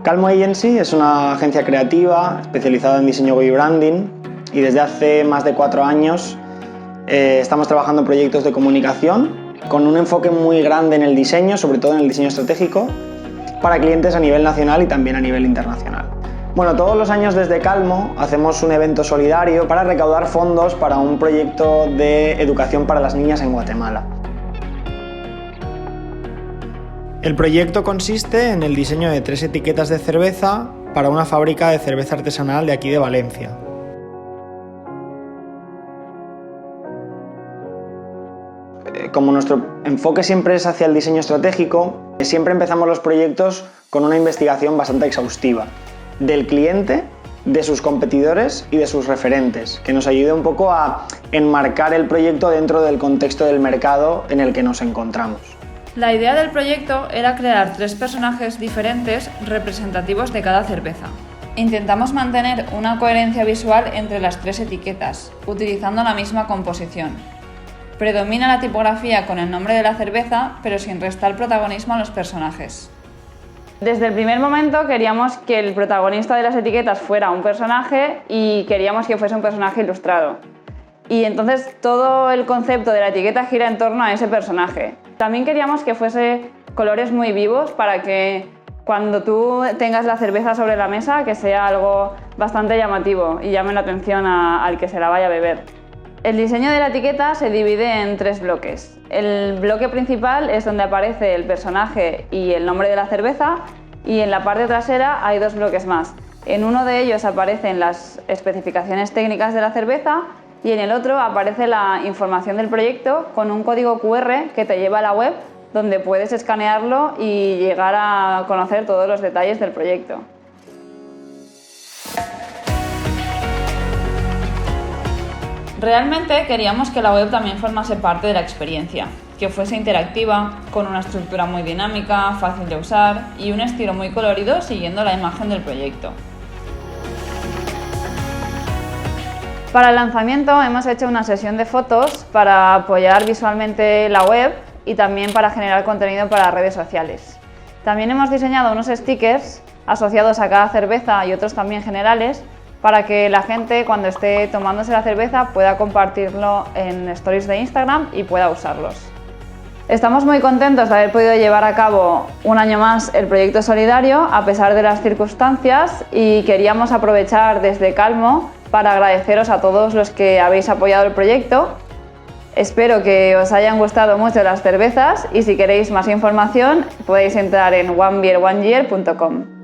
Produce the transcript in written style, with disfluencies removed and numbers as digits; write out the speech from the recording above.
Calmo Agency es una agencia creativa especializada en diseño y branding y desde hace más de 4 años estamos trabajando en proyectos de comunicación con un enfoque muy grande en el diseño, sobre todo en el diseño estratégico, para clientes a nivel nacional y también a nivel internacional. Bueno, todos los años desde Calmo hacemos un evento solidario para recaudar fondos para un proyecto de educación para las niñas en Guatemala. El proyecto consiste en el diseño de 3 etiquetas de cerveza para una fábrica de cerveza artesanal de aquí de Valencia. Como nuestro enfoque siempre es hacia el diseño estratégico, siempre empezamos los proyectos con una investigación bastante exhaustiva del cliente, de sus competidores y de sus referentes, que nos ayude un poco a enmarcar el proyecto dentro del contexto del mercado en el que nos encontramos. La idea del proyecto era crear 3 personajes diferentes representativos de cada cerveza. Intentamos mantener una coherencia visual entre las 3 etiquetas, utilizando la misma composición. Predomina la tipografía con el nombre de la cerveza, pero sin restar protagonismo a los personajes. Desde el primer momento queríamos que el protagonista de las etiquetas fuera un personaje y queríamos que fuese un personaje ilustrado. Y entonces todo el concepto de la etiqueta gira en torno a ese personaje. También queríamos que fuese colores muy vivos para que cuando tú tengas la cerveza sobre la mesa que sea algo bastante llamativo y llame la atención al que se la vaya a beber. El diseño de la etiqueta se divide en 3 bloques. El bloque principal es donde aparece el personaje y el nombre de la cerveza, y en la parte trasera hay 2 bloques más. En uno de ellos aparecen las especificaciones técnicas de la cerveza y en el otro aparece la información del proyecto con un código QR que te lleva a la web donde puedes escanearlo y llegar a conocer todos los detalles del proyecto. Realmente queríamos que la web también formase parte de la experiencia, que fuese interactiva, con una estructura muy dinámica, fácil de usar y un estilo muy colorido siguiendo la imagen del proyecto. Para el lanzamiento hemos hecho una sesión de fotos para apoyar visualmente la web y también para generar contenido para redes sociales. También hemos diseñado unos stickers asociados a cada cerveza y otros también generales para que la gente cuando esté tomándose la cerveza pueda compartirlo en stories de Instagram y pueda usarlos. Estamos muy contentos de haber podido llevar a cabo un año más el proyecto solidario a pesar de las circunstancias y queríamos aprovechar desde Calmo para agradeceros a todos los que habéis apoyado el proyecto. Espero que os hayan gustado mucho las cervezas y si queréis más información podéis entrar en onebeeroneyear.com.